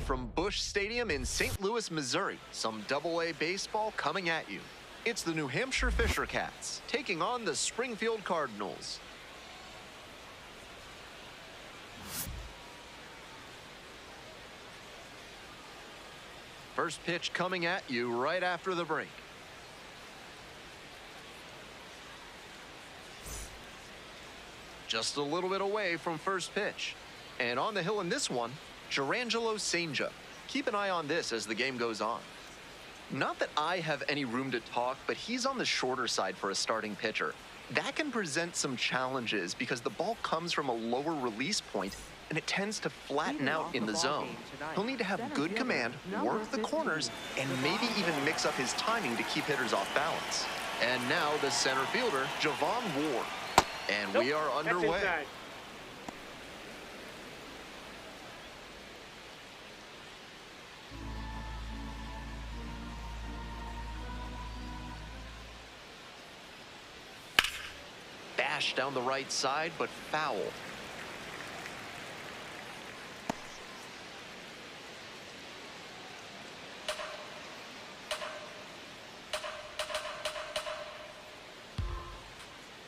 from Busch Stadium in St. Louis, Missouri, some Double-A baseball coming at you. It's the New Hampshire Fisher Cats taking on the Springfield Cardinals. First pitch coming at you right after the break. Just a little bit away from first pitch. And on the hill in this one, Jurrangelo Cijntje. Keep an eye on this as the game goes on. Not that I have any room to talk, but he's on the shorter side for a starting pitcher. That can present some challenges because the ball comes from a lower release point and it tends to flatten out in the zone. He'll need to have good command, work the corners, and maybe even mix up his timing to keep hitters off balance. And now the center fielder, Javon Ward. And we are underway. Bash down the right side, but foul.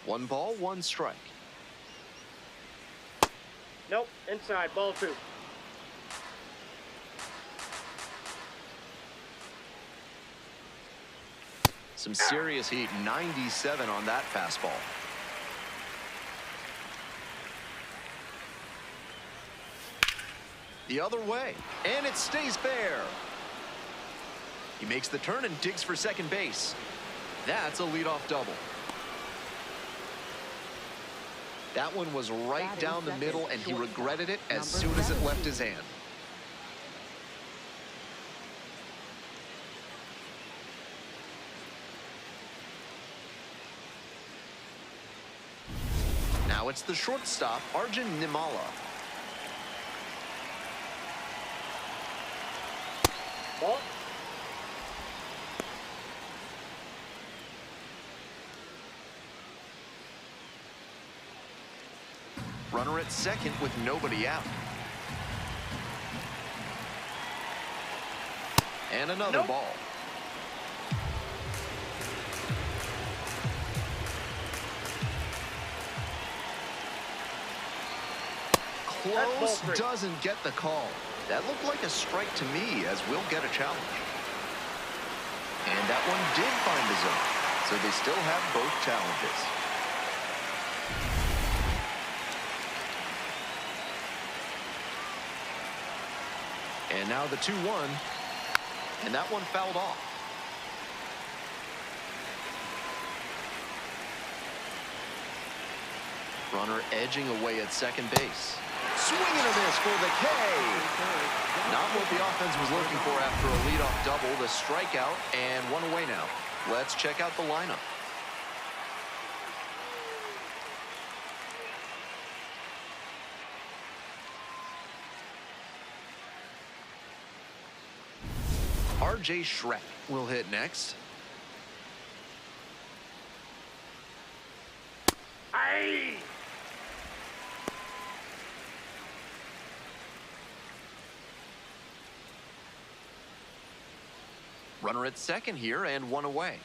One ball, one strike. Nope, inside, ball two. Some serious heat, 97 on that fastball. The other way, and it stays fair. He makes the turn and digs for second base. That's a leadoff double. That one was right down the middle, and he regretted it as soon as it left his hand. Now it's the shortstop, Arjun Nimala. Ball. Runner at second with nobody out. And another ball. Close, doesn't get the call. That looked like a strike to me, as we'll get a challenge. And that one did find the zone, so they still have both challenges. And now the 2-1, and that one fouled off. Runner edging away at second base. Swing and a miss for the K. Not what the offense was looking for after a leadoff double. The strikeout and one away now. Let's check out the lineup. R.J. Schreck will hit next. Aye. Runner at second here and one away.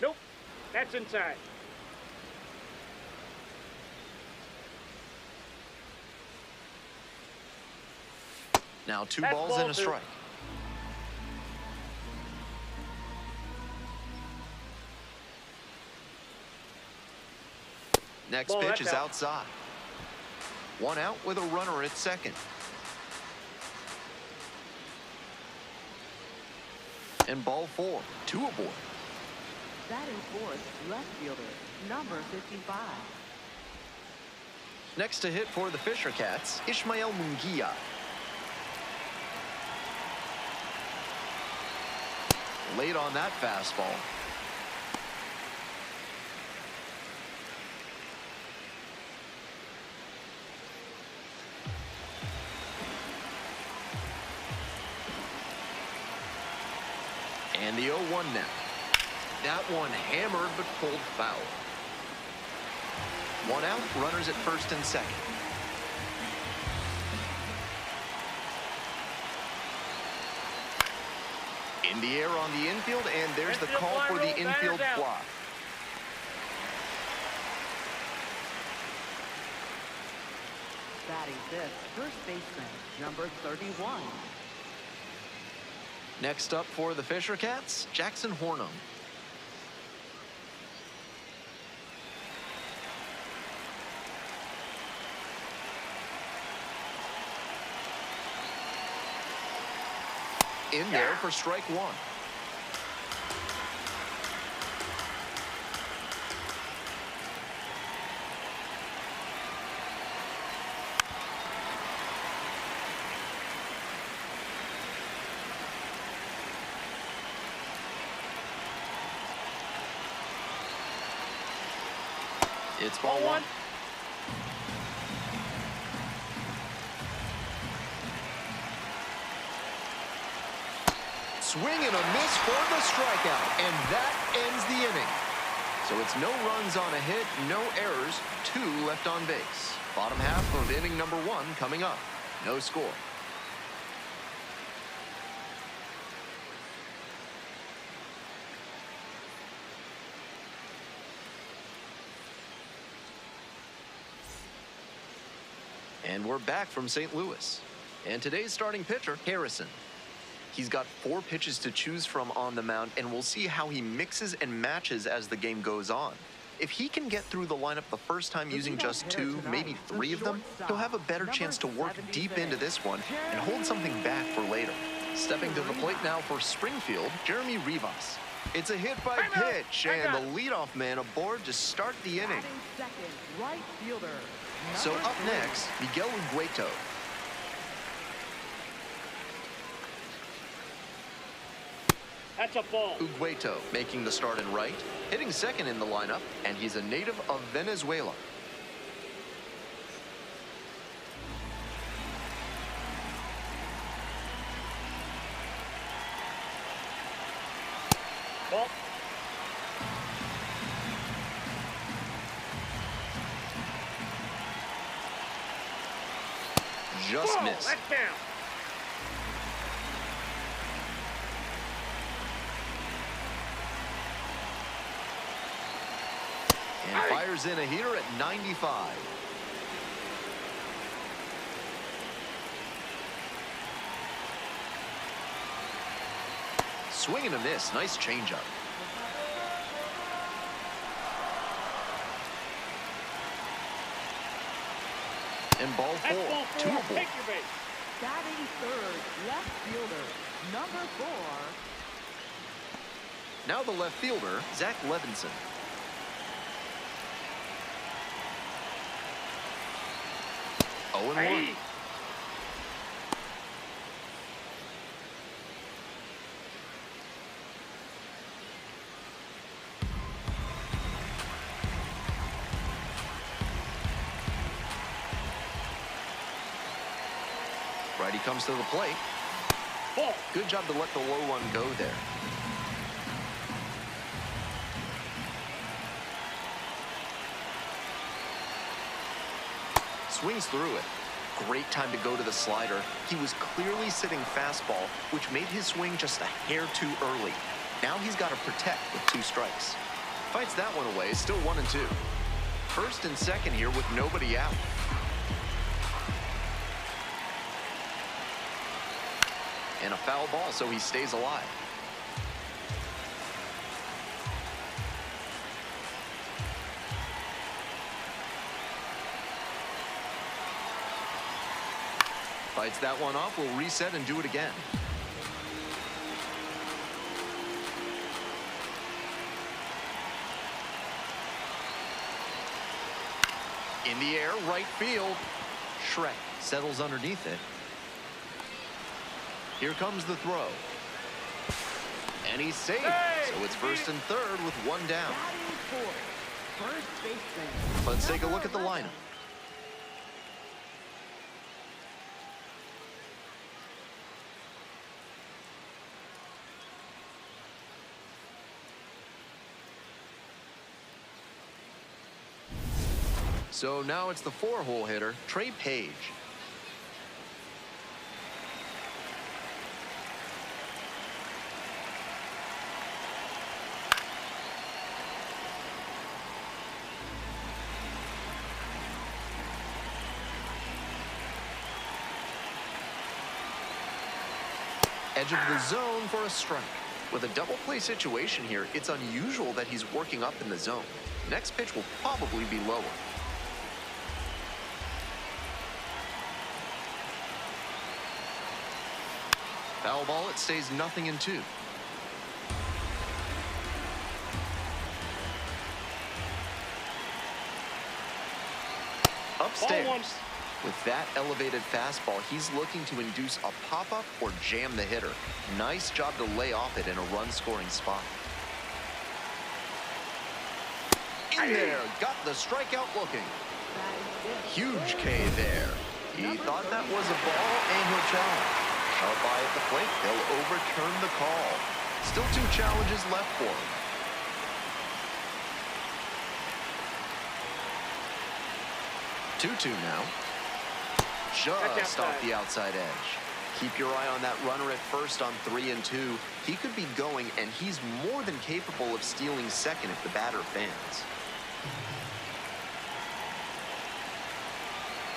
Nope, that's inside. Now two balls and a strike. Next pitch is outside. One out with a runner at second. And ball four, two aboard. Batting fourth, left fielder, number 55. Next to hit for the Fisher Cats, Ishmael Munguia. Late on that fastball. And the 0-1 now. That one hammered but pulled foul. One out, runners at first and second. In the air on the infield, and there's the call for the infield fly. Batting fifth, first baseman, number 31. Next up for the Fisher Cats, Jackson Hornum. In there for strike one. It's ball one. Swing and a miss for the strikeout, and that ends the inning. So it's no runs on a hit, no errors, 2 left on base. Bottom half of inning number 1 coming up. No score. And we're back from St. Louis. And today's starting pitcher, Harrison. He's got 4 pitches to choose from on the mound, and we'll see how he mixes and matches as the game goes on. If he can get through the lineup the first time using just 2, maybe 3 of them, he'll have a better chance to work deep into this one and hold something back for later. Stepping to the plate now for Springfield, Jeremy Rivas. It's a hit by pitch, and the leadoff man aboard to start the inning. Batting second, right fielder. So up next, Miguel Ugueto. That's a ball. Ugueto making the start in right, hitting second in the lineup, and he's a native of Venezuela. Ball. Just Ball. missed. That's down. And fires in a heater at 95. Swing and a miss. Nice changeup. And ball That's 4. ball 2 4. aboard. Take your base. Batting third, left fielder, number 4. Now the left fielder, Zach Levinson. Oh, and 1. Hey. Righty comes to the plate. Ball. Good job to let the low one go there. Swings through it. Great time to go to the slider. He was clearly sitting fastball, which made his swing just a hair too early. Now he's got to protect with 2 strikes. Fights that one away, still 1 and 2. First and second here with nobody out. And a foul ball, so he stays alive. Fights that one off, will reset and do it again. In the air, right field. Shrek settles underneath it. Here comes the throw. And he's safe. So it's first and third with 1 down. Batting fourth, first baseman. Let's take a look at the lineup. So now it's the 4-hole hitter, Trey Page. Edge of the zone for a strike. With a double play situation here, it's unusual that he's working up in the zone. Next pitch will probably be lower. Foul ball, it stays 0-2. Upstairs. With that elevated fastball, he's looking to induce a pop-up or jam the hitter. Nice job to lay off it in a run-scoring spot. In there, got the strikeout looking. Huge K there. He thought that was a ball, and he'll challenge. Sharp eye at the plate, they'll overturn the call. Still 2 challenges left for him. 2-2 now. Just off the outside edge. Keep your eye on that runner at first on 3-2. He could be going, and he's more than capable of stealing second if the batter fans.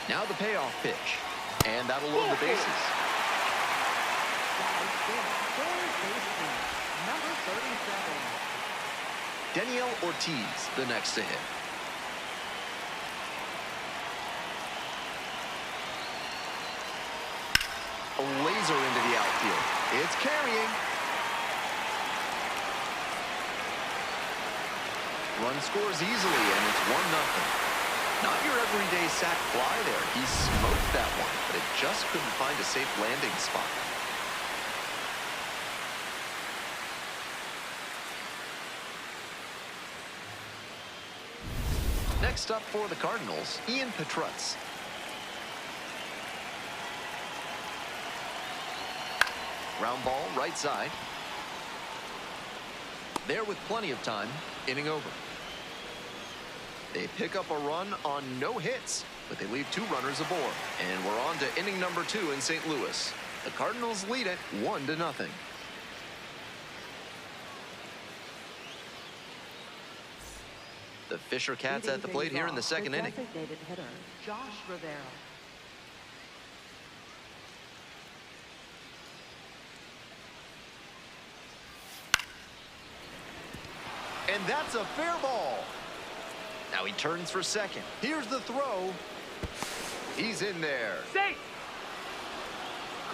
Now the payoff pitch, and that'll load the bases. Number 37. Daniel Ortiz, the next to hit. A laser into the outfield. It's carrying. Run scores easily, and it's 1-0. Not your everyday sac fly there. He smoked that one, but it just couldn't find a safe landing spot. Next up for the Cardinals, Ian Petrutz. Ground ball, right side. There with plenty of time, inning over. They pick up a run on no hits, but they leave 2 runners aboard. And we're on to inning number 2 in St. Louis. The Cardinals lead it 1-0. The Fisher Cats at the plate here in the second inning. Designated hitter, Josh Rivera. And that's a fair ball. Now he turns for second. Here's the throw. He's in there. Safe.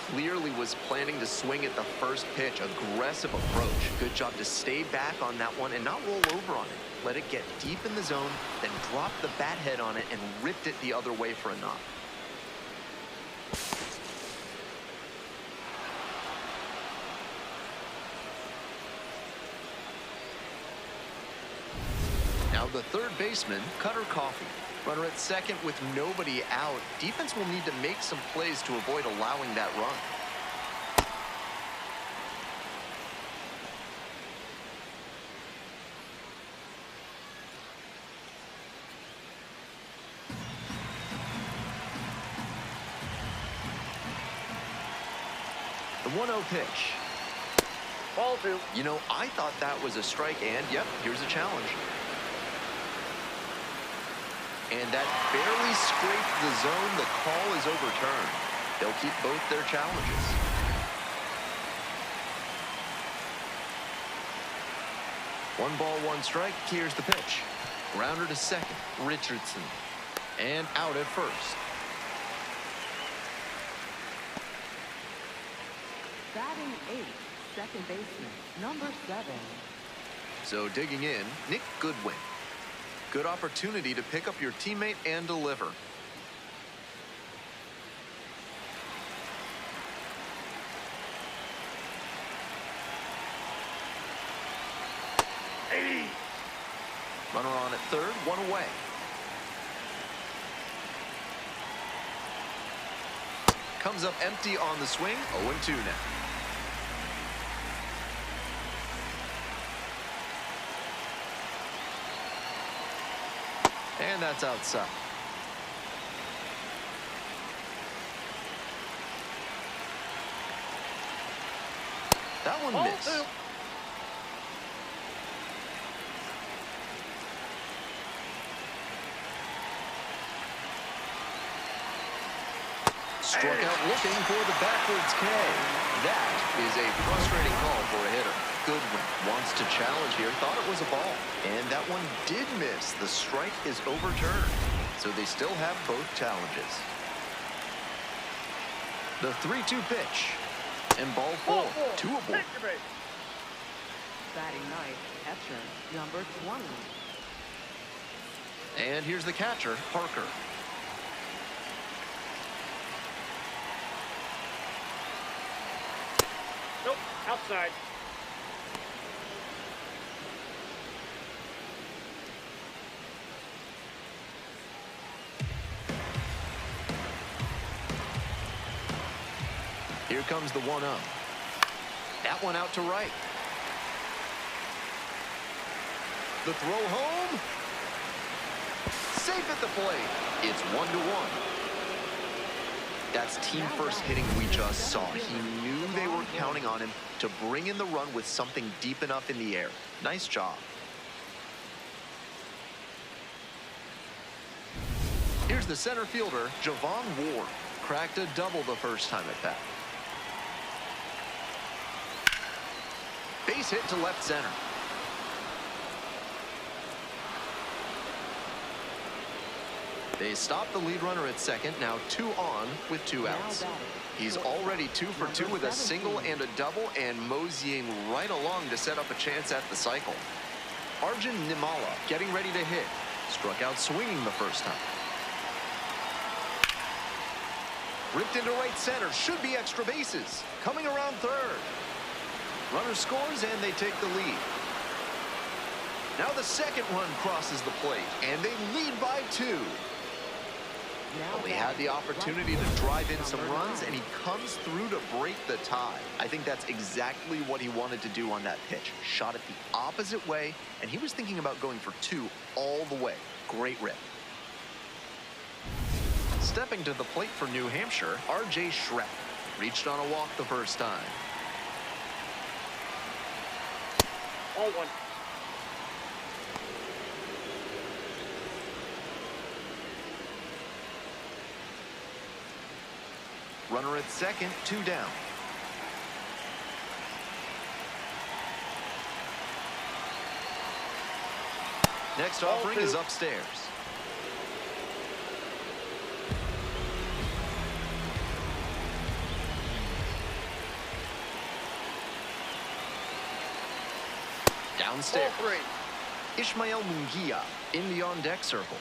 Clearly was planning to swing at the first pitch. Aggressive approach. Good job to stay back on that one and not roll over on it. Let it get deep in the zone, then drop the bat head on it and ripped it the other way for a knock. Now the third baseman, Cutter Coffey. Runner at second with nobody out. Defense will need to make some plays to avoid allowing that run. The 1-0 pitch. Ball 2. You know, I thought that was a strike, and yep, here's a challenge. And that barely scraped the zone. The call is overturned. They'll keep both their challenges. One ball, one strike. Here's the pitch. Grounder to second, Richardson. And out at first. Batting 8th, second baseman, number 7. So digging in, Nick Goodwin. Good opportunity to pick up your teammate and deliver. Runner on at third, one away. Comes up empty on the swing, 0-2 now. And that's outside. That one Ball missed. 2. Struck out looking for the backwards K. That is a frustrating call for a hitter. Goodwin wants to challenge here, thought it was a ball. And that one did miss. The strike is overturned. So they still have both challenges. The 3-2 pitch. And ball 4. 2 aboard. Extra base. Batting ninth, catcher, number 20. And here's the catcher, Parker. Nope, outside. Here comes the 1-0. That one out to right. The throw home. Safe at the plate. It's 1-1. That's team first hitting we just saw. He knew they were counting on him to bring in the run with something deep enough in the air. Nice job. Here's the center fielder, Javon Ward. Cracked a double the first time at bat. Base hit to left center. They stop the lead runner at second, now 2 on with 2 outs. He's already 2 for 2 with a single and a double, and moseying right along to set up a chance at the cycle. Arjun Nimala getting ready to hit. Struck out swinging the first time. Ripped into right center, should be extra bases. Coming around third. Runner scores and they take the lead. Now the second run crosses the plate, and they lead by 2. Well, he had the opportunity to drive in some runs, and he comes through to break the tie. I think that's exactly what he wanted to do on that pitch. Shot it the opposite way, and he was thinking about going for 2 all the way. Great rip. Stepping to the plate for New Hampshire, R.J. Schreck. Reached on a walk the first time. All 1. Runner at second, 2 down. Next offering is upstairs. Downstairs. Ball 3. Ishmael Munguia in the on-deck circle.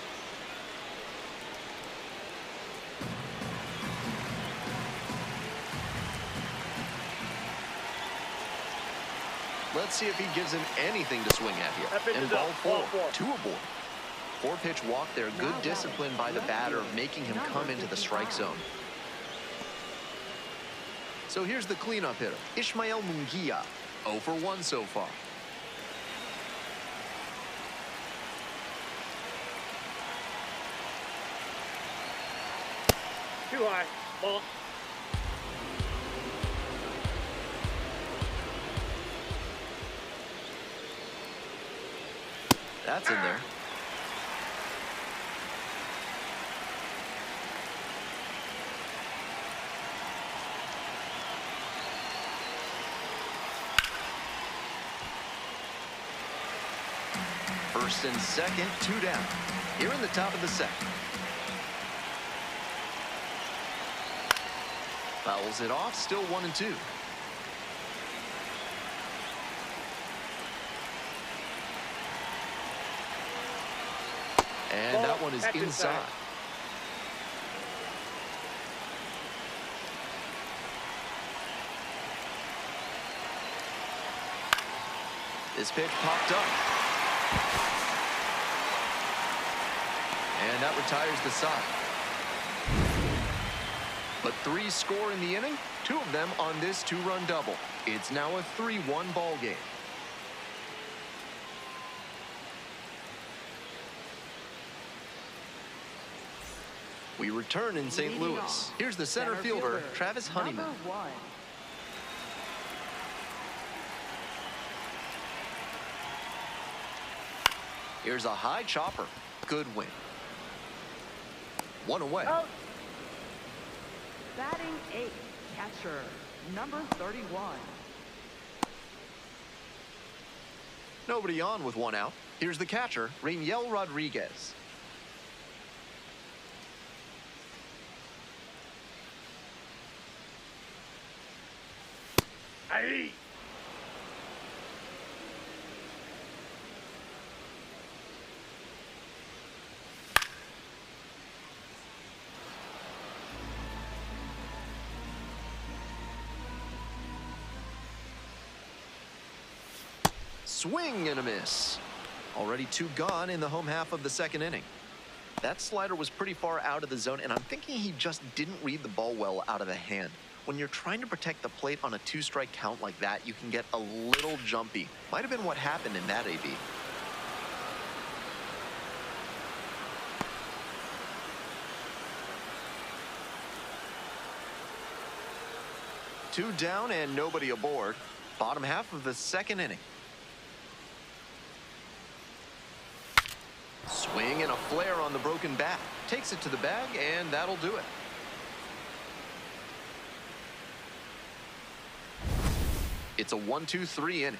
Let's see if he gives him anything to swing at here. And ball 4, 2 aboard. 4-pitch walk there. Good discipline by the batter, making him come into the strike zone. So here's the cleanup hitter, Ishmael Munguia. 0 for 1 so far. Too high. Ball. That's in there. First and second, 2 down. Here in the top of the second. Fouls it off, still 1 and 2. And that one is inside. This pitch popped up. And that retires the side. But 3 score in the inning, 2 of them on this 2-run double. It's now a 3-1 ball game. We return in St. Louis. Here's the center fielder, Travis Honeyman. Number 1. Here's a high chopper. Good win. One away. Out. Batting 8th, catcher, number 31. Nobody on with one out. Here's the catcher, Rainiel Rodriguez. Aye. Swing and a miss. Already 2 gone in the home half of the second inning. That slider was pretty far out of the zone, and I'm thinking he just didn't read the ball well out of the hand. When you're trying to protect the plate on a 2-strike count like that, you can get a little jumpy. Might have been what happened in that AB. Two down and nobody aboard. Bottom half of the second inning. Swing and a flare on the broken bat. Takes it to the bag, and that'll do it. It's a 1-2-3 inning.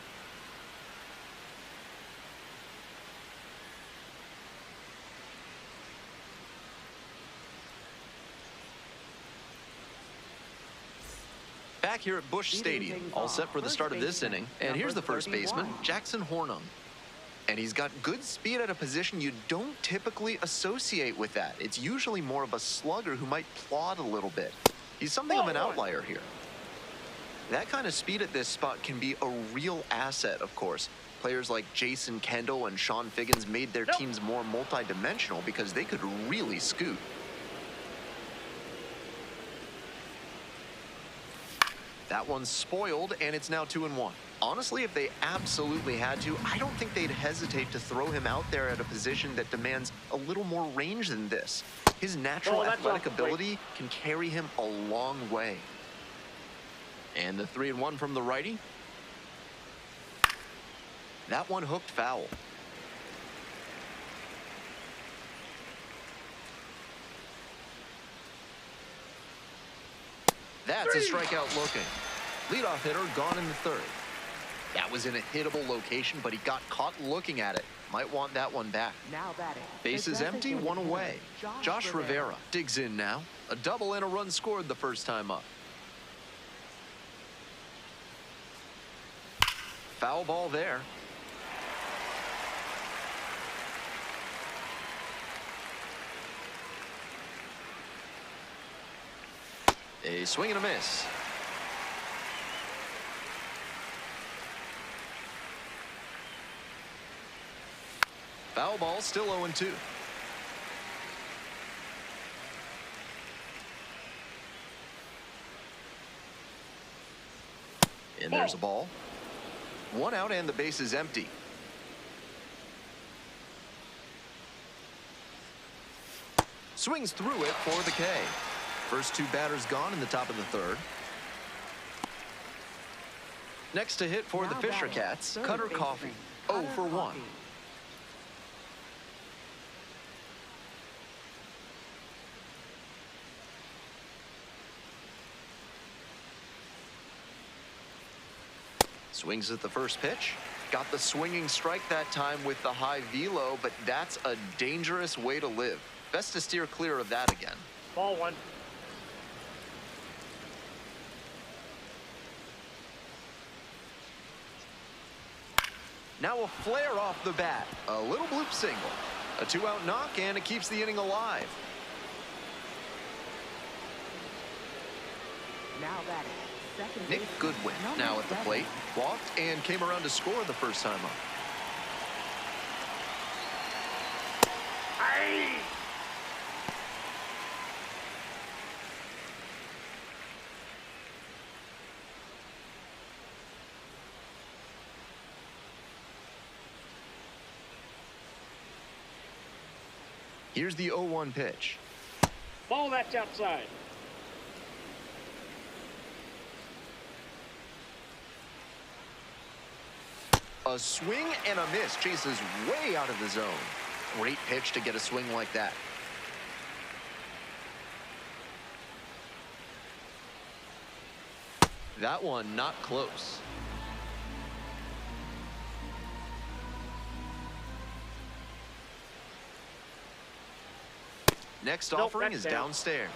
Back here at Busch Stadium, all set for the start of this inning. And here's the first baseman, Jackson Hornung. And he's got good speed at a position you don't typically associate with that. It's usually more of a slugger who might plod a little bit. He's something of an outlier here. That kind of speed at this spot can be a real asset, of course. Players like Jason Kendall and Sean Figgins made their teams more multi-dimensional because they could really scoot. That one's spoiled, and it's now 2-1. Honestly, if they absolutely had to, I don't think they'd hesitate to throw him out there at a position that demands a little more range than this. His natural athletic ability can carry him a long way. And the 3-1 from the righty. That one hooked foul. That's a strikeout looking. Leadoff hitter gone in the third. That was in a hittable location, but he got caught looking at it. Might want that one back. Now batting. Base is empty, one away. Josh Rivera digs in now. A double and a run scored the first time up. Foul ball there. A swing and a miss. Foul ball, still 0-2. And there's a ball. One out and the base is empty. Swings through it for the K. First 2 batters gone in the top of the third. Next to hit for the Fisher Cats, Cutter Coffee. 0 for 1. Swings at the first pitch. Got the swinging strike that time with the high velo, but that's a dangerous way to live. Best to steer clear of that again. Ball 1. Now a flare off the bat. A little bloop single. A 2-out knock, and it keeps the inning alive. Now batting. Second Nick Goodwin now at the plate. Walked and came around to score the first time up. Aye. Here's the 0-1 pitch. Ball that's outside. A swing and a miss. Chases way out of the zone. Great pitch to get a swing like that. That one not close. Next offering is downstairs.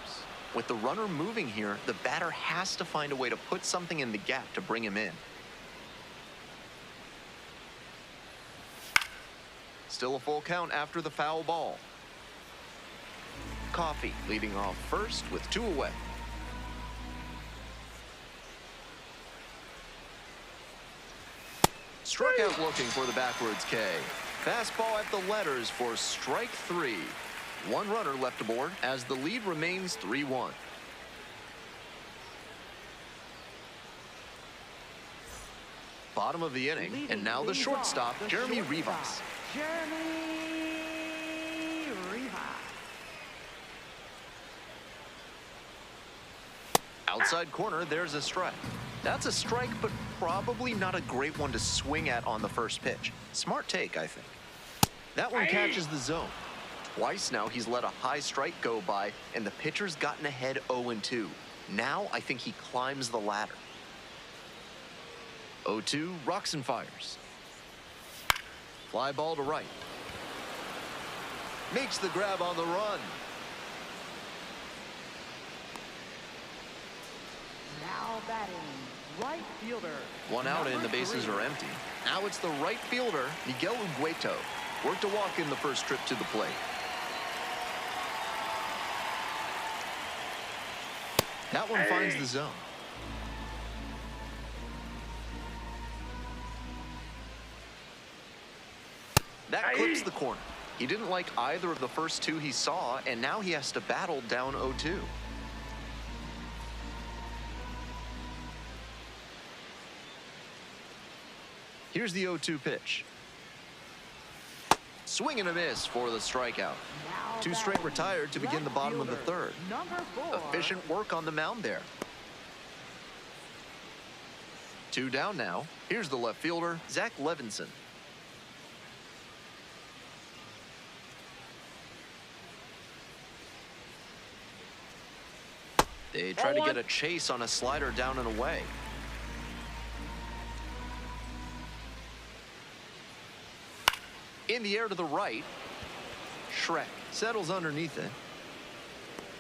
With the runner moving here, the batter has to find a way to put something in the gap to bring him in. Still a full count after the foul ball. Coffee leading off first with 2 away. Struck out looking for the backwards K. Fastball at the letters for strike 3. 1 runner left aboard as the lead remains 3-1. Bottom of the inning, and now the shortstop, Jeremy Rivas. Outside corner, there's a strike. That's a strike, but probably not a great one to swing at on the first pitch. Smart take, I think. That one catches the zone. Twice now he's let a high strike go by, and the pitcher's gotten ahead 0-2. Now I think he climbs the ladder. 0-2, rocks and fires. Fly ball to right. Makes the grab on the run. Now batting, right fielder. 1 out and the bases are empty. Now it's the right fielder, Miguel Ugueto. Worked a walk in the first trip to the plate. That one finds the zone. That clips the corner. He didn't like either of the first 2 he saw, and now he has to battle down 0-2. Here's the 0-2 pitch. Swing and a miss for the strikeout. 2 straight retired to begin the bottom of the 3rd. Efficient work on the mound there. 2 down now. Here's the left fielder, Zach Levinson. They try to get a chase on a slider down and away. In the air to the right. Shrek settles underneath it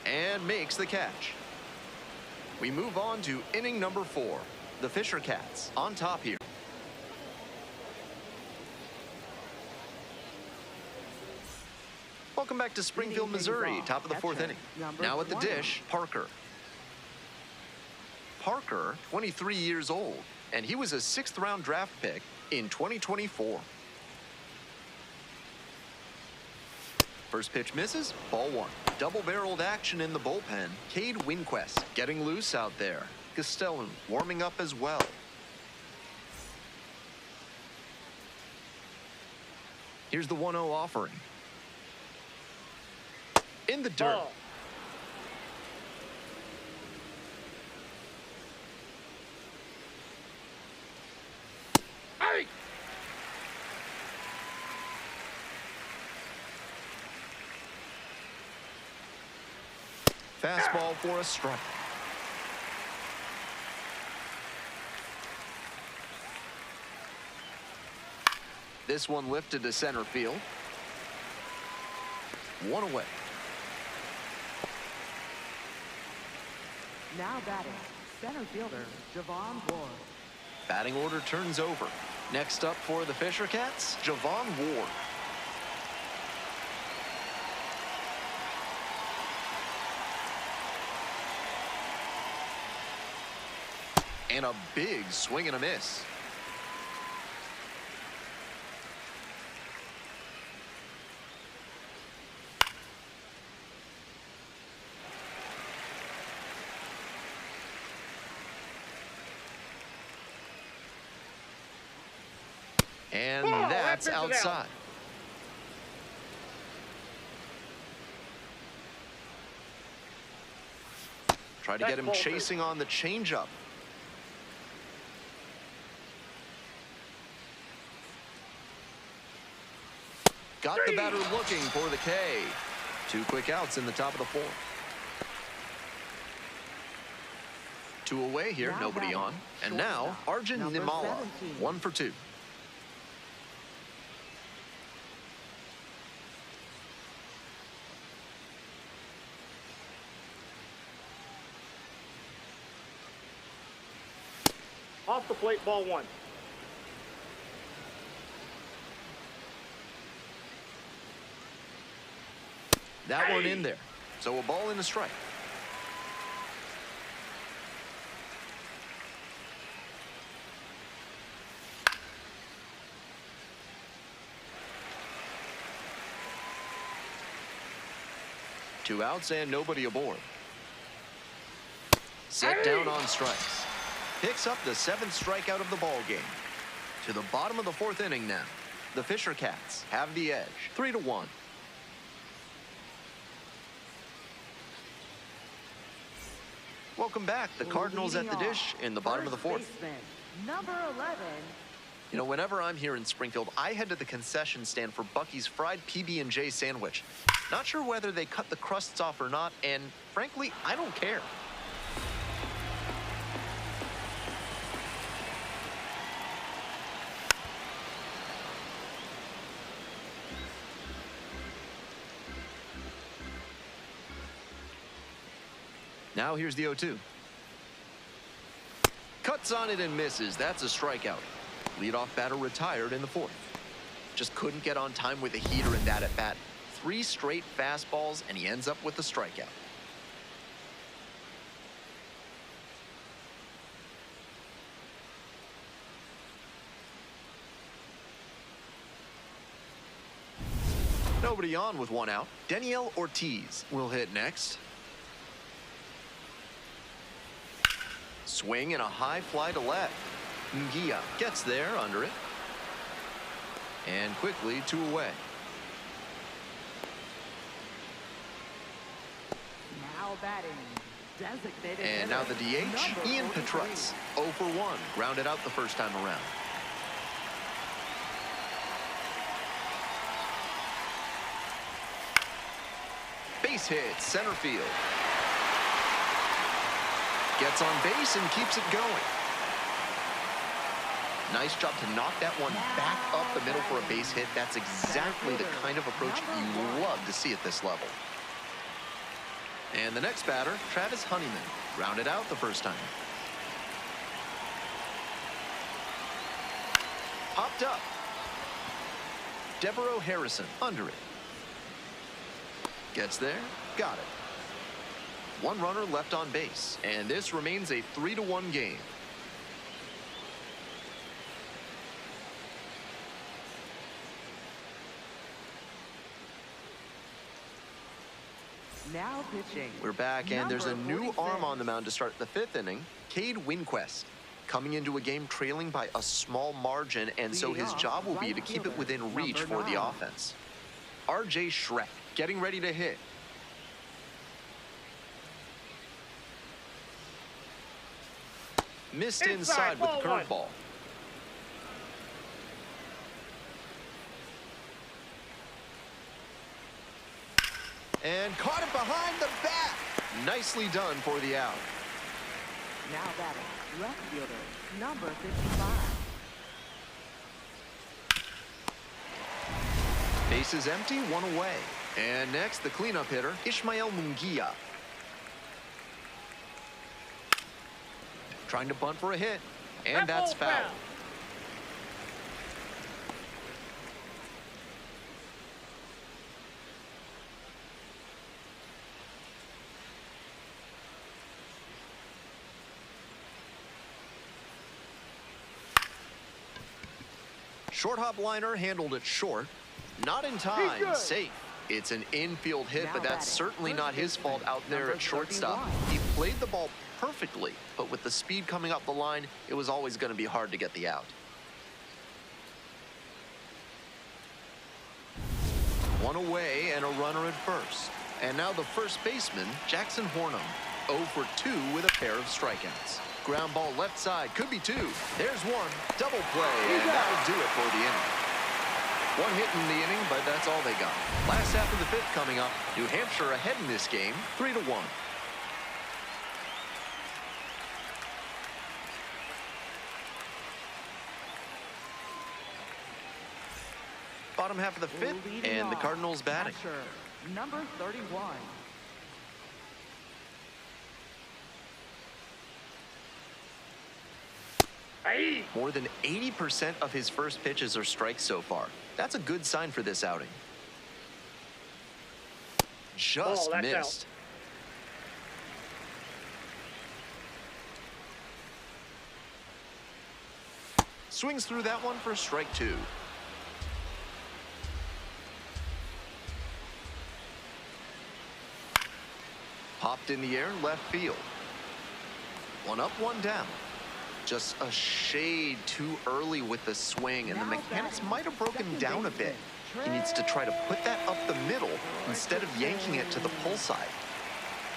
and makes the catch. We move on to inning number 4. The Fisher Cats on top here. Welcome back to Springfield, Missouri, top of the 4th inning. Now at the dish, Parker. Parker, 23 years old, and he was a 6th round draft pick in 2024. First pitch misses, ball 1. Double-barreled action in the bullpen. Cade Winquest getting loose out there. Castellan warming up as well. Here's the 1-0 offering. In the dirt. Ball. Hey! Fastball for a strike. This one lifted to center field. 1 away. Now batting, center fielder, Javon Ward. Batting order turns over. Next up for the Fisher Cats, Javon Ward. And a big swing and a miss. And that's outside. Try to get him chasing on the changeup. Got the batter looking for the K. 2 quick outs in the top of the 4th. 2 away here, Now nobody batting, on. And shortstop, now, Arjun number Nimala, 17. 1 for 2. Off the plate, ball 1. That one in there. So a ball and a strike. Two outs and nobody aboard. Set down on strikes. Picks up the 7th strikeout of the ball game. To the bottom of the 4th inning now. The Fisher Cats have the edge, 3-1. Welcome back. The Cardinals at the dish in the bottom of the 4th. Baseman, number 11. You know, whenever I'm here in Springfield, I head to the concession stand for Bucky's fried PB&J sandwich. Not sure whether they cut the crusts off or not, and frankly, I don't care. Now here's the 0-2. Cuts on it and misses. That's a strikeout. Leadoff batter retired in the 4th. Just couldn't get on time with a heater in that at-bat. 3 straight fastballs, and he ends up with a strikeout. Nobody on with 1 out. Daniel Ortiz will hit next. Swing and a high fly to left. Ngia gets there under it. And quickly 2 away. Now batting, designated And now the hitter, DH, number Ian 43. Petrutz. 0 for 1. Grounded out the first time around. Base hit, center field. Gets on base and keeps it going. Nice job to knock that one back up the middle for a base hit. That's exactly the kind of approach you love to see at this level. And the next batter, Travis Honeyman, rounded out the first time. Popped up. Devereaux Harrison under it. Gets there, got it. 1 runner left on base, and this remains a 3-1 game. Now pitching. We're back, and there's a Number new 46. arm on the mound to start the 5th inning, Cade Winquest. Coming into a game trailing by a small margin, and so his Leading off, job will be right to keep it fielder, within reach number for the 9. offense. R.J. Schreck getting ready to hit. Missed inside with the ball 1. curveball. And caught it behind the bat. Nicely done for the out. Now batting, left fielder, number 55. Bases empty, 1 away. And next, the cleanup hitter, Ishmael Munguia. Trying to bunt for a hit. And that's foul. Short hop liner handled it short. Not in time. Safe. It's an infield hit, but that's certainly not his fault out there at shortstop. He played the ball perfectly, but with the speed coming up the line, it was always going to be hard to get the out. 1 away and a runner at first. And now the first baseman, Jackson Hornum, 0 for 2 with a pair of strikeouts. Ground ball left side, could be 2. There's 1, double play, and that'll do it for the inning. One hit in the inning, but that's all they got. Last half of the fifth coming up. New Hampshire ahead in this game, 3-1. Bottom half of the fifth, and the Cardinals batting. Catcher, number 31. More than 80% of his first pitches are strikes so far. That's a good sign for this outing. Just missed. Swings through that one for strike 2. Popped in the air, left field. One up, one down. Just a shade too early with the swing, and the mechanics might have broken down a bit. He needs to try to put that up the middle instead of yanking it to the pull side.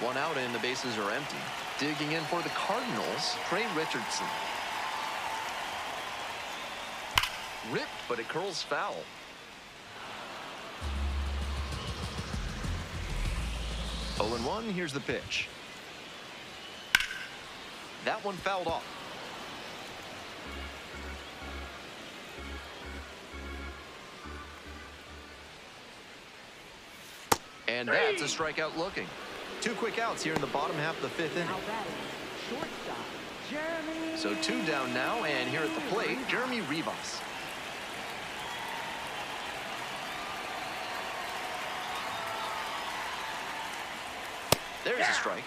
One out and the bases are empty. Digging in for the Cardinals, Trey Richardson. Ripped, but it curls foul. Oh and 1, here's the pitch. That one fouled off. And that's a strikeout looking. 2 quick outs here in the bottom half of the fifth inning. Shortstop, Jeremy. So 2 down now, and here at the plate, Jeremy Rivas. There's a strike.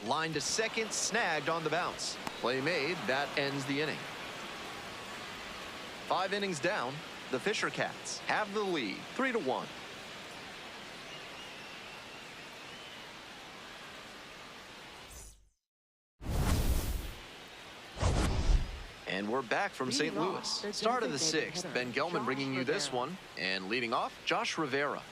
Line to second, snagged on the bounce. Play made, that ends the inning. 5 innings down, the Fisher Cats have the lead, 3-1. And we're back from St. Louis. Start of the 6th, Ben Gelman bringing you this one. And leading off, Josh Rivera.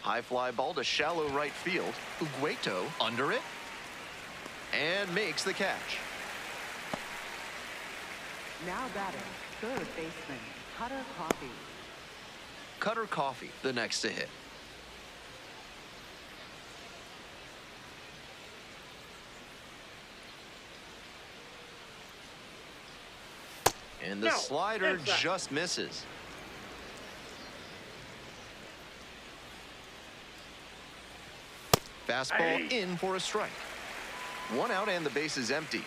High fly ball to shallow right field. Ugueto under it. And makes the catch. Now batting, third baseman, Cutter Coffee. Cutter Coffee, the next to hit. And the slider just misses. Fastball in for a strike. 1 out and the base is empty.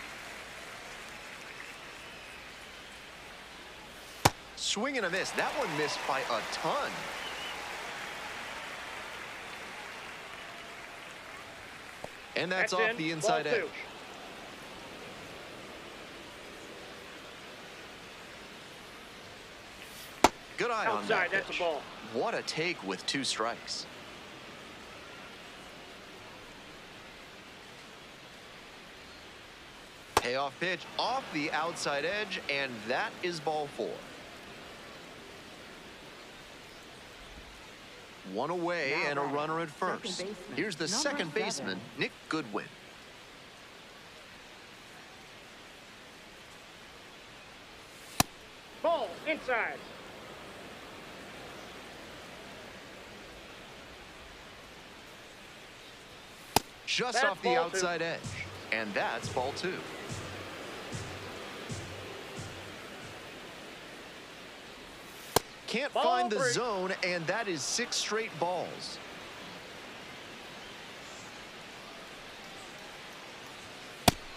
Swing and a miss. That one missed by a ton. And that's off the inside edge. Good eye on that pitch. That's a ball. What a take with 2 strikes. Payoff pitch off the outside edge, and that is ball 4. 1 away and a runner at first. Here's the second baseman, Nick Goodwin. Ball inside. Just off the outside edge. And that's ball 2. Can't find the zone, and that is 6 straight balls.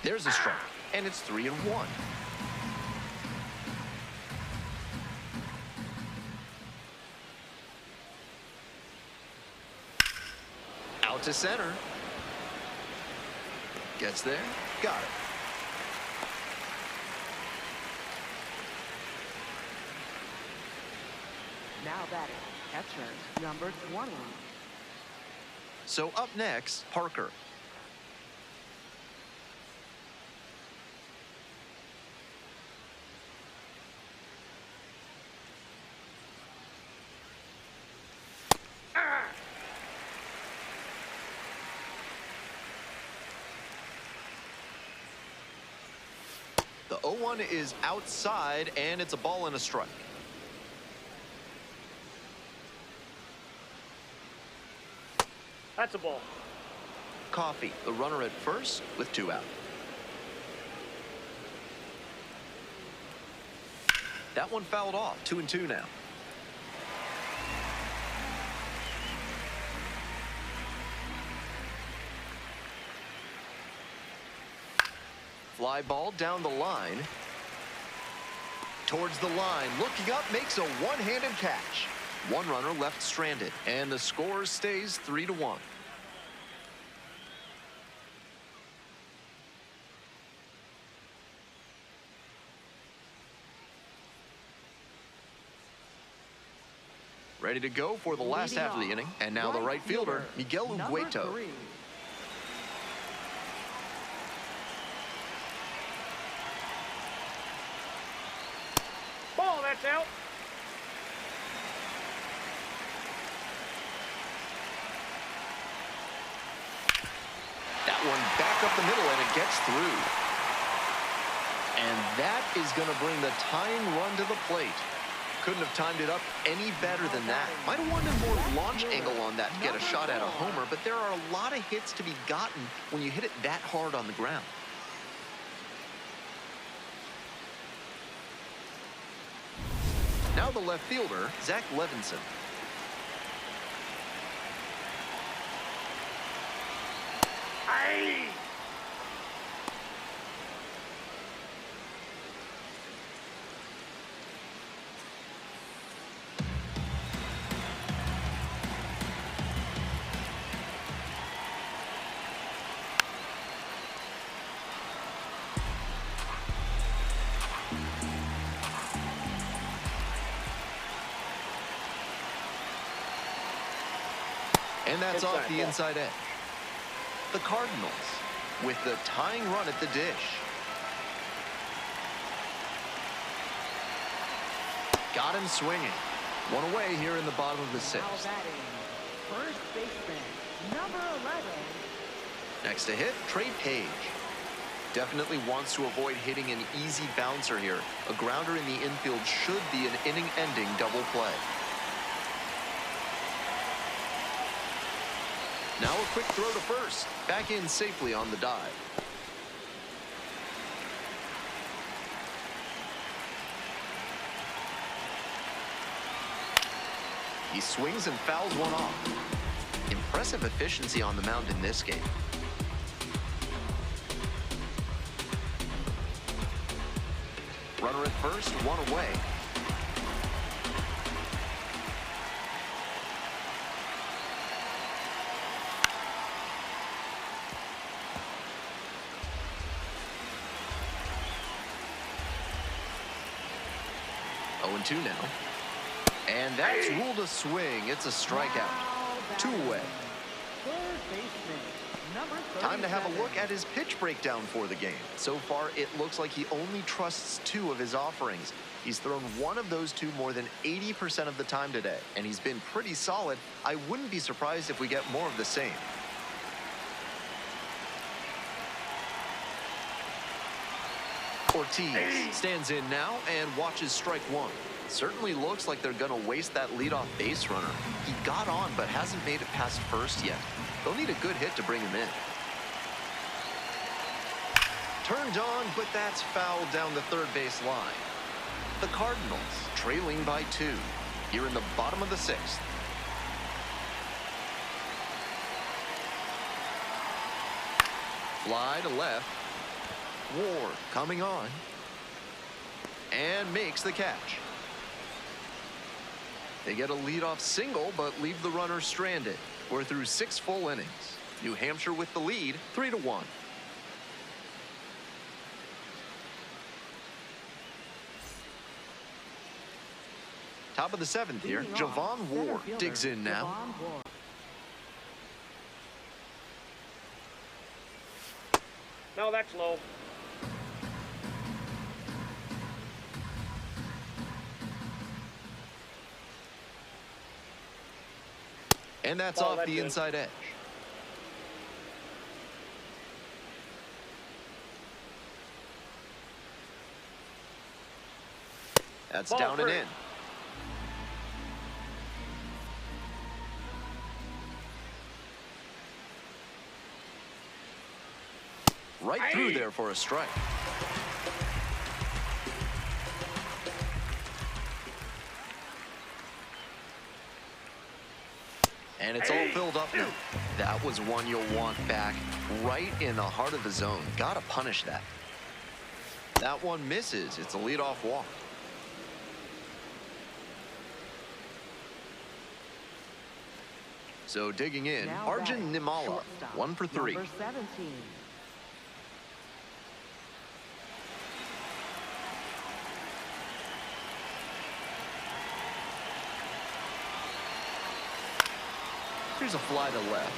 There's a strike, and it's 3-1. Out to center. Gets there, got it. Now batting, catcher, number 20. So up next, Parker. one is outside, and it's a ball and a strike. That's a ball. Coffee, the runner at first with 2 out. That one fouled off. 2-2 now. Fly ball down the line. Towards the line, looking up, makes a one-handed catch. One runner left stranded, and the score stays 3-1. Ready to go for the last half of the inning. And now the right fielder, Miguel Ugueto. Ball, that's out. That one back up the middle, and it gets through. And that is going to bring the tying run to the plate. Couldn't have timed it up any better than that. Might have wanted more launch angle on that to get a shot at a homer, but there are a lot of hits to be gotten when you hit it that hard on the ground. Now the left fielder, Zach Levinson. Aye. And that's off the inside edge. The Cardinals with the tying run at the dish. Got him swinging. One away here in the bottom of the 6th. First baseman, number 11. Next to hit, Trey Page. Definitely wants to avoid hitting an easy bouncer here. A grounder in the infield should be an inning-ending double play. Now a quick throw to first. Back in safely on the dive. He swings and fouls one off. Impressive efficiency on the mound in this game. Runner at first, one away. Oh, 2 now. And that's ruled a swing. It's a strikeout. 2 away. Third baseman, number 37. Time to have a look at his pitch breakdown for the game. So far, it looks like he only trusts 2 of his offerings. He's thrown one of those 2 more than 80% of the time today, and he's been pretty solid. I wouldn't be surprised if we get more of the same. Ortiz stands in now and watches strike 1. Certainly looks like they're going to waste that leadoff base runner. He got on but hasn't made it past first yet. They'll need a good hit to bring him in. Turned on, but that's fouled down the third base line. The Cardinals trailing by 2 here in the bottom of the 6th. Fly to left. Ward coming on and makes the catch. They get a leadoff single but leave the runner stranded. We're through 6 full innings. New Hampshire with the lead, 3-1. Top of the 7th here, Javon Ward digs in now. No, that's low. And that's Ball, off that's the it. inside edge. That's Ball down and three. in. Right through there for a strike. And it's all filled up now. That was one you'll want back right in the heart of the zone. Gotta punish that. That one misses. It's a leadoff walk. So digging in, Now Arjun batting, Nimala, shortstop, 1 for 3. Number 17. Here's a fly to left.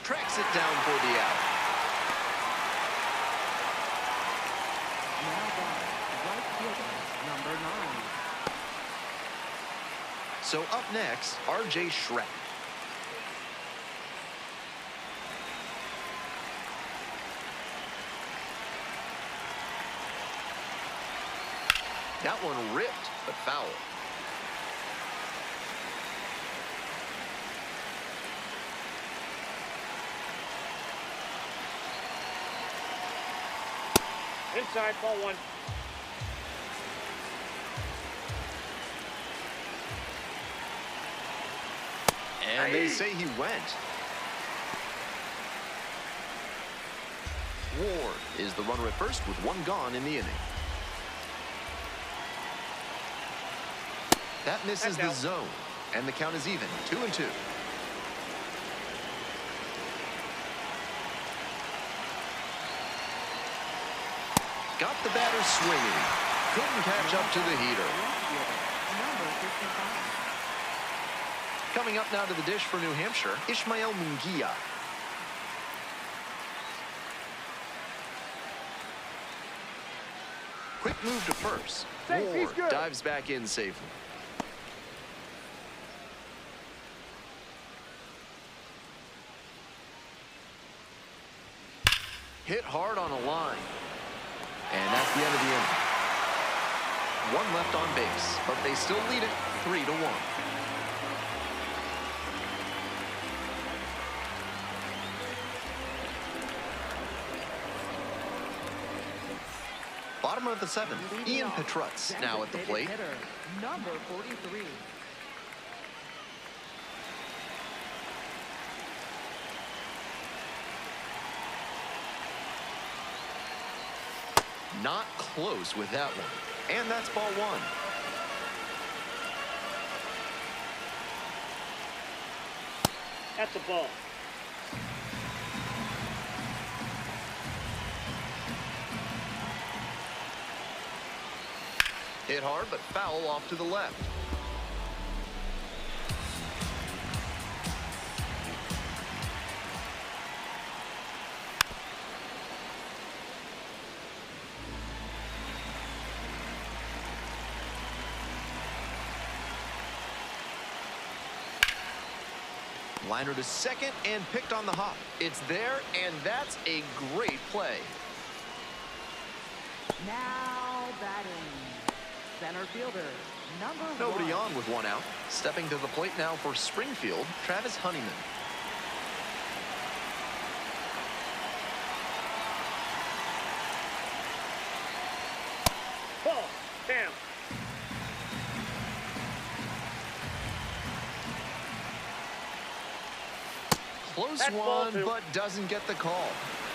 Tracks it down for the out. Now batting, right fielder, number 9. So up next, R.J. Schreck. That one ripped, but foul. Inside, ball 1. And they say he went. Ward is the runner at first with 1 gone in the inning. That misses the zone, and the count is even, 2-2. Got the batter swinging. Couldn't catch up to the heater. Left fielder, number 55. Coming up now to the dish for New Hampshire, Ishmael Munguia. Quick move to first. Safe, he's Ward good. dives back in safely. Hit hard on a line. And that's the end of the inning. 1 left on base, but they still lead it 3-1. Bottom of the 7th, Leading Ian off, Petrutz now at the designated plate. hitter, number 43. Not close with that one. And that's ball 1. That's a ball. Hit hard, but foul off to the left. Liner to second and picked on the hop. It's there, and that's a great play. Now batting, center fielder, number 1. Nobody on with 1 out. Stepping to the plate now for Springfield, Travis Honeyman. Ball. Down. Close That's ball one, 2. but doesn't get the call.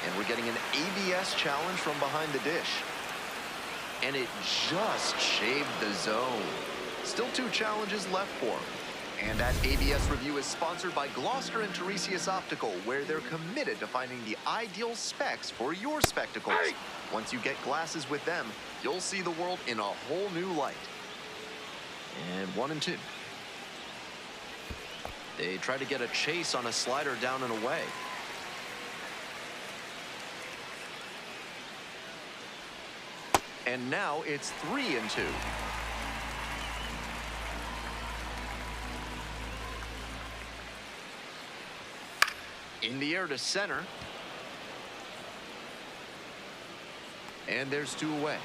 And we're getting an ABS challenge from behind the dish. And it just shaved the zone. Still 2 challenges left for him. And that ABS review is sponsored by Gloucester and Tiresias Optical, where they're committed to finding the ideal specs for your spectacles. Hey! Once you get glasses with them, you'll see the world in a whole new light. And 1-2. They try to get a chase on a slider down and away. And now it's 3-2. In the air to center. And there's 2 away.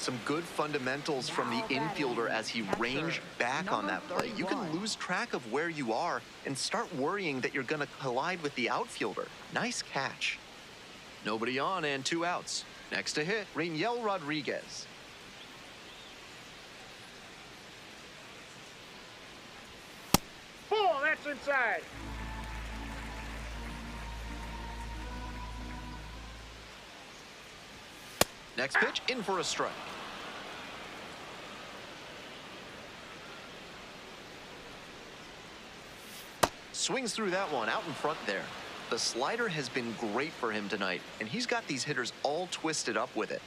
Some good fundamentals from the infielder as he ranged back on that play. You can lose track of where you are and start worrying that you're going to collide with the outfielder. Nice catch. Nobody on and 2 outs. Next to hit, Rainiel Rodriguez. Oh, that's inside. Next pitch, in for a strike. Swings through that one, out in front there. The slider has been great for him tonight, and he's got these hitters all twisted up with it.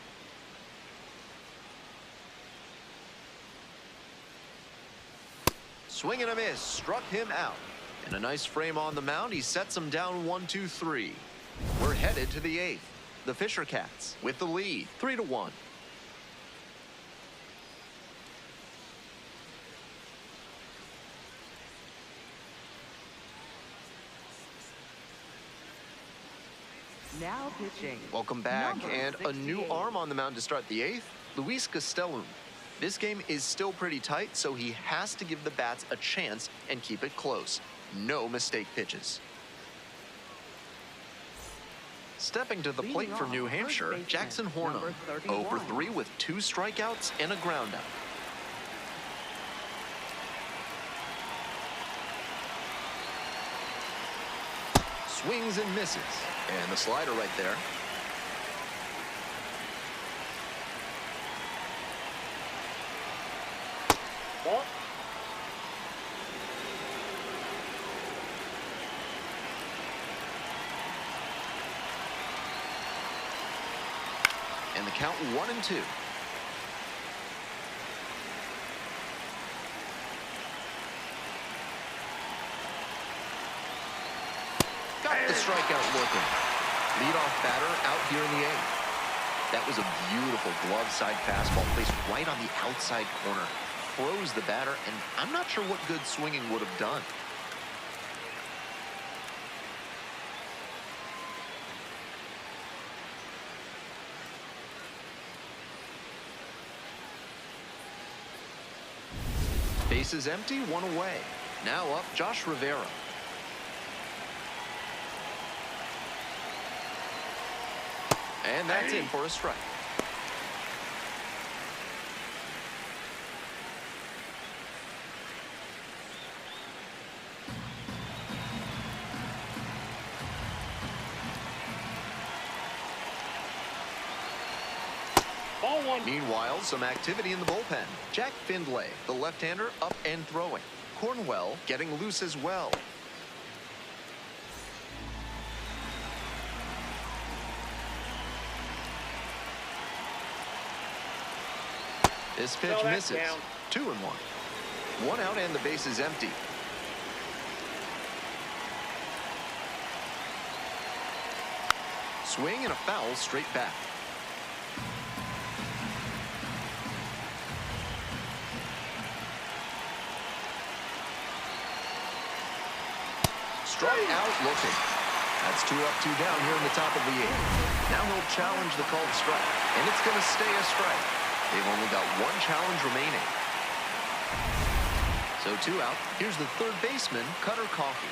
Swing and a miss, struck him out. And a nice frame on the mound, he sets him down 1-2-3. We're headed to the 8th. The Fisher Cats with the lead, 3-1. Now pitching. Welcome back, Number and a new 68. arm on the mound to start the 8th, Luis Castellum. This game is still pretty tight, so he has to give the bats a chance and keep it close. No mistake pitches. Stepping to the plate for New Hampshire, Jackson Hornum, 0 for 3 with 2 strikeouts and a groundout. Swings and misses, and the slider right there. Ball. And the count 1-2. Got the strikeout working. Leadoff batter out here in the 8th. That was a beautiful glove side fastball placed right on the outside corner. Froze the batter, and I'm not sure what good swinging would have done. Bases empty, 1 away. Now up, Josh Rivera. And that's in for a strike. Ball 1. Meanwhile, some activity in the bullpen. Jack Findlay, the left-hander, up and throwing. Cornwell getting loose as well. This pitch No, that's misses. down. 2-1. 1 out and the base is empty. Swing and a foul straight back. Struck out looking. That's 2 up, 2 down here in the top of the 8th. Now he'll challenge the called strike, and it's going to stay a strike. They've only got 1 challenge remaining. So 2 out. Here's the third baseman, Cutter Coffey.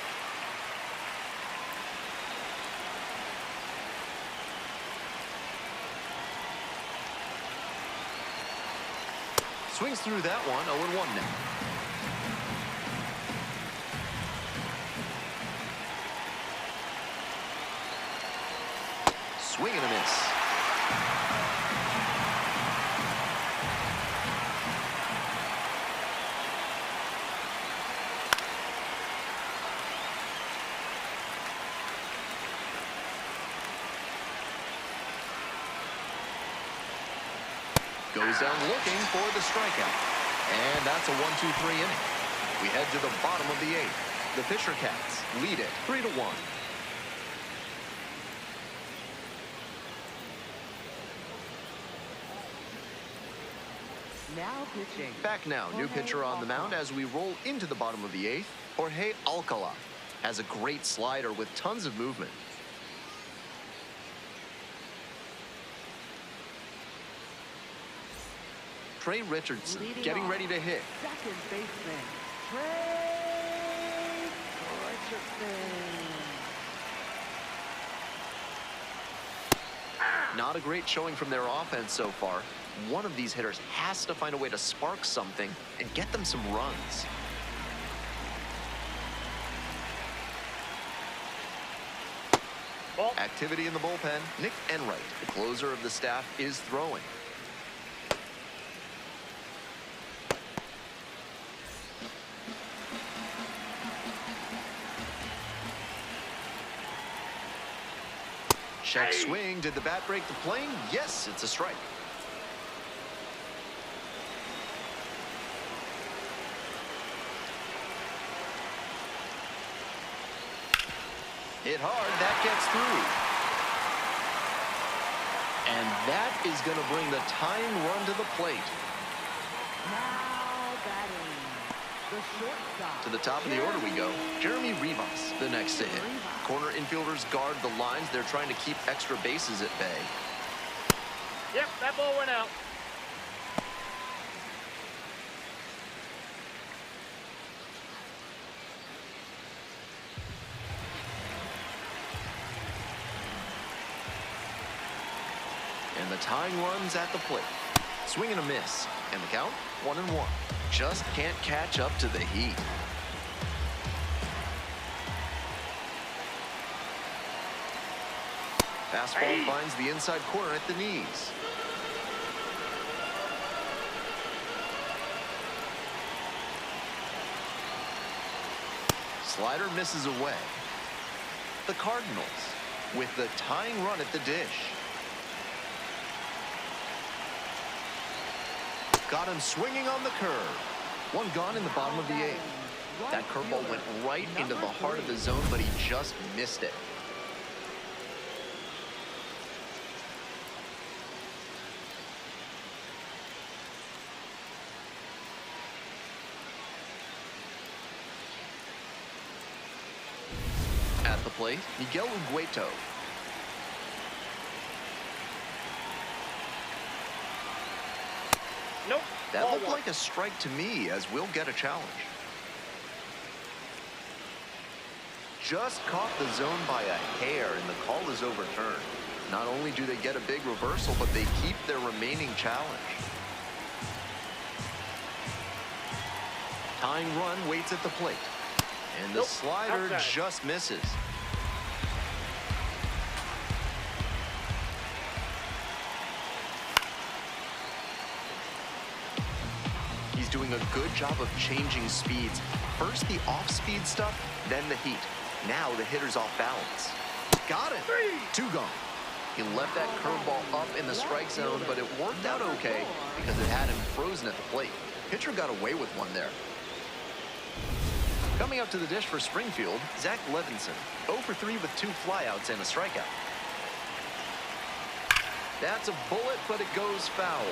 Swings through that one, 0-1 now. Swing and a miss. Goes down looking for the strikeout. And that's a 1-2-3 inning. We head to the bottom of the 8th. The Fisher Cats lead it 3-1. Now pitching. Back now, new pitcher on the mound as we roll into the bottom of the 8th. Jorge Alcala has a great slider with tons of movement. Trey Richardson Leading getting off, ready to hit. second baseman, Trey Richardson. Not a great showing from their offense so far. One of these hitters has to find a way to spark something and get them some runs. Ball. Activity in the bullpen. Nick Enright, the closer of the staff, is throwing. Check swing. Did the bat break the plane? Yes, it's a strike. Hit hard. That gets through. And that is going to bring the tying run to the plate. Now batting, the shortstop. To the top of the order we go. Jeremy Rivas, the next to hit. Corner infielders guard the lines. They're trying to keep extra bases at bay. Yep, that ball went out. And the tying run's at the plate. Swing and a miss. And the count, 1-1. Just can't catch up to the heat. Fastball finds the inside corner at the knees. Slider misses away. The Cardinals with the tying run at the dish. Got him swinging on the curve. One gone in the bottom of the eighth. That curveball went right into the heart of the zone, but he just missed it. At the plate, Miguel Ugueto. Nope. That Ball looked one. like a strike to me, as we'll get a challenge. Just caught the zone by a hair, and the call is overturned. Not only do they get a big reversal, but they keep their remaining challenge. Tying run waits at the plate. And the Nope, slider outside. just misses. He's doing a good job of changing speeds. First the off-speed stuff, then the heat. Now the hitter's off balance. Got it. 2 gone. He left that curveball up in the strike zone, but it worked out okay because it had him frozen at the plate. Pitcher got away with one there. Coming up to the dish for Springfield, Zach Levinson. 0 for 3 with 2 flyouts and a strikeout. That's a bullet, but it goes foul.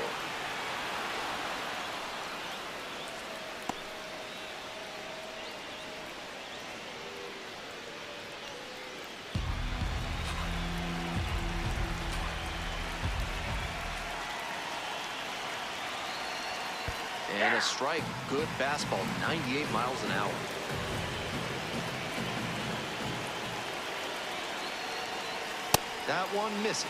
And a strike. Good fastball, 98 miles an hour. That one misses.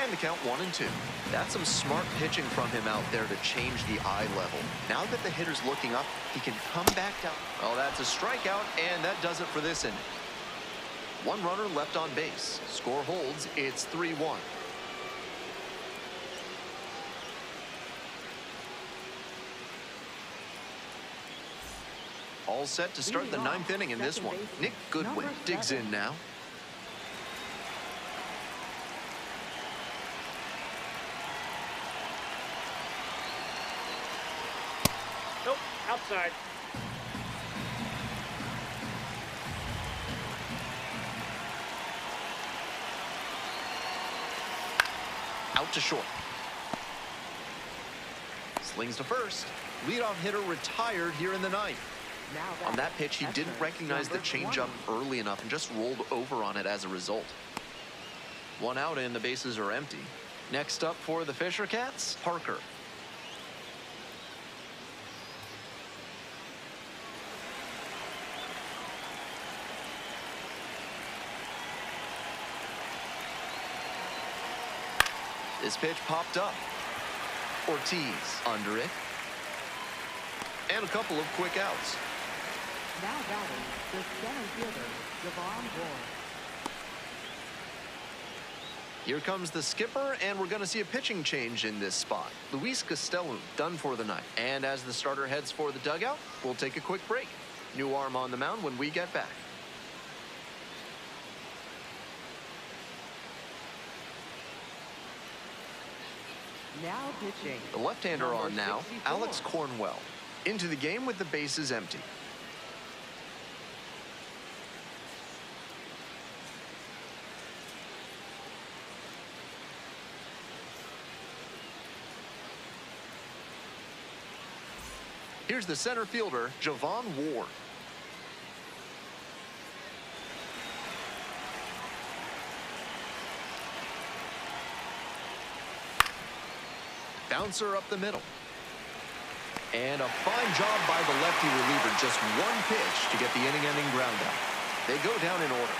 And the count 1-2. That's some smart pitching from him out there to change the eye level. Now that the hitter's looking up, he can come back down. Well, that's a strikeout, and that does it for this inning. 1 runner left on base. Score holds. It's 3-1. All set to start the 9th inning in this one. Nick Goodwin digs in now. Nope, outside. Out to short. Slings to first. Leadoff hitter retired here in the 9th. On that pitch, he didn't recognize the changeup early enough and just rolled over on it as a result. 1 out and the bases are empty. Next up for the Fisher Cats, Parker. This pitch popped up. Ortiz under it. And a couple of quick outs. Now batting, the center fielder, Javon Ward. Here comes the skipper, and we're going to see a pitching change in this spot. Luis Castellum done for the night. And as the starter heads for the dugout, we'll take a quick break. New arm on the mound when we get back. Now pitching. The left-hander Number on now, 64. Alex Cornwell. Into the game with the bases empty. Here's the center fielder, Javon Ward. Bouncer up the middle. And a fine job by the lefty reliever. Just one pitch to get the inning-ending ground out. They go down in order.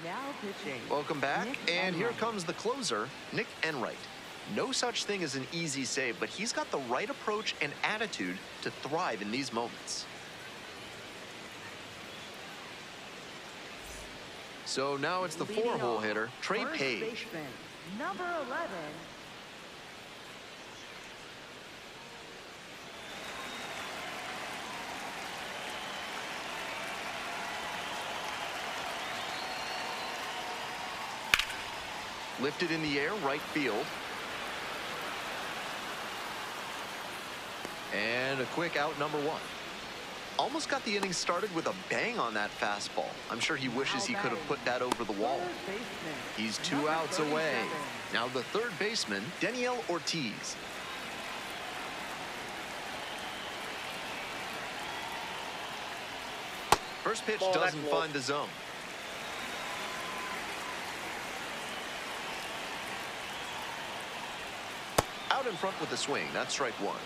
Now pitching. Welcome back, Nick and here Enright. comes the closer, Nick Enright. No such thing as an easy save, but he's got the right approach and attitude to thrive in these moments. So now it's the Leading four-hole off, hitter, Trey first Page. baseman, number 11. Lifted in the air, right field. And a quick out, number one. Almost got the inning started with a bang on that fastball. I'm sure he wishes he could have put that over the wall. Third baseman, He's 2 number outs away. 37. Now the third baseman, Daniel Ortiz. First pitch Ball, doesn't that's low. find the zone. Out in front with the swing. That's strike one.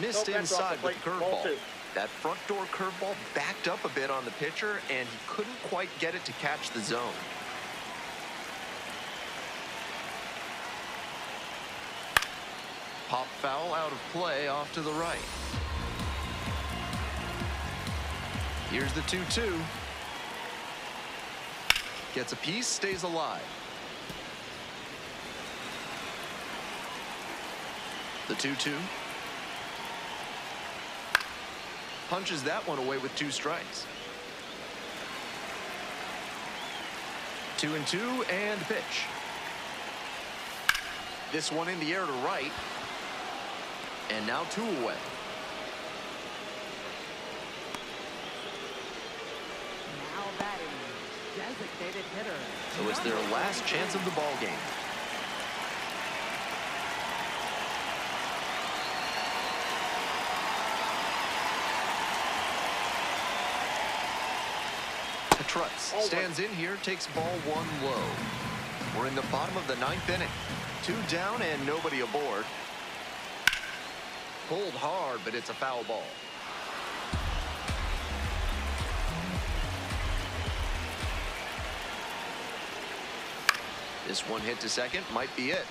Missed Nope, that's off inside the with the plate. Ball curveball. two. That front door curveball backed up a bit on the pitcher, and he couldn't quite get it to catch the zone. Pop foul out of play off to the right. Here's the 2-2. Gets a piece, stays alive. The 2-2. Punches that one away with 2 strikes. 2-2 and pitch. This one in the air to right. And now 2 away. Now batting, designated hitter. So it's their number last 23. chance of the ball game. Trutz stands in here, takes ball 1 low. We're in the bottom of the 9th inning. 2 down and nobody aboard. Pulled hard, but it's a foul ball. This one hit to second, might be it.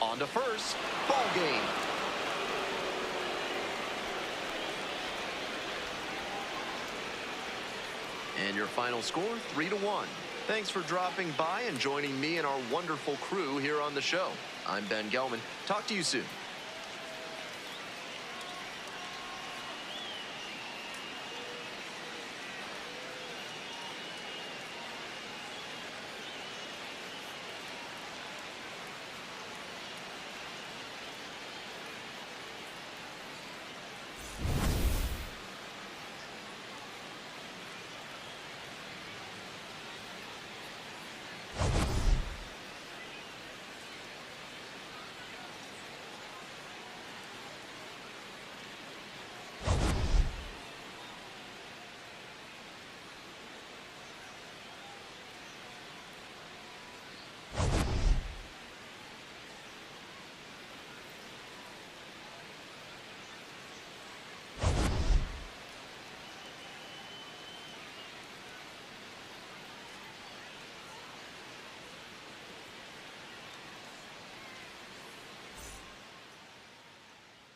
On to first, ball game. And your final score, 3-1. Thanks for dropping by and joining me and our wonderful crew here on the show. I'm Ben Gelman. Talk to you soon.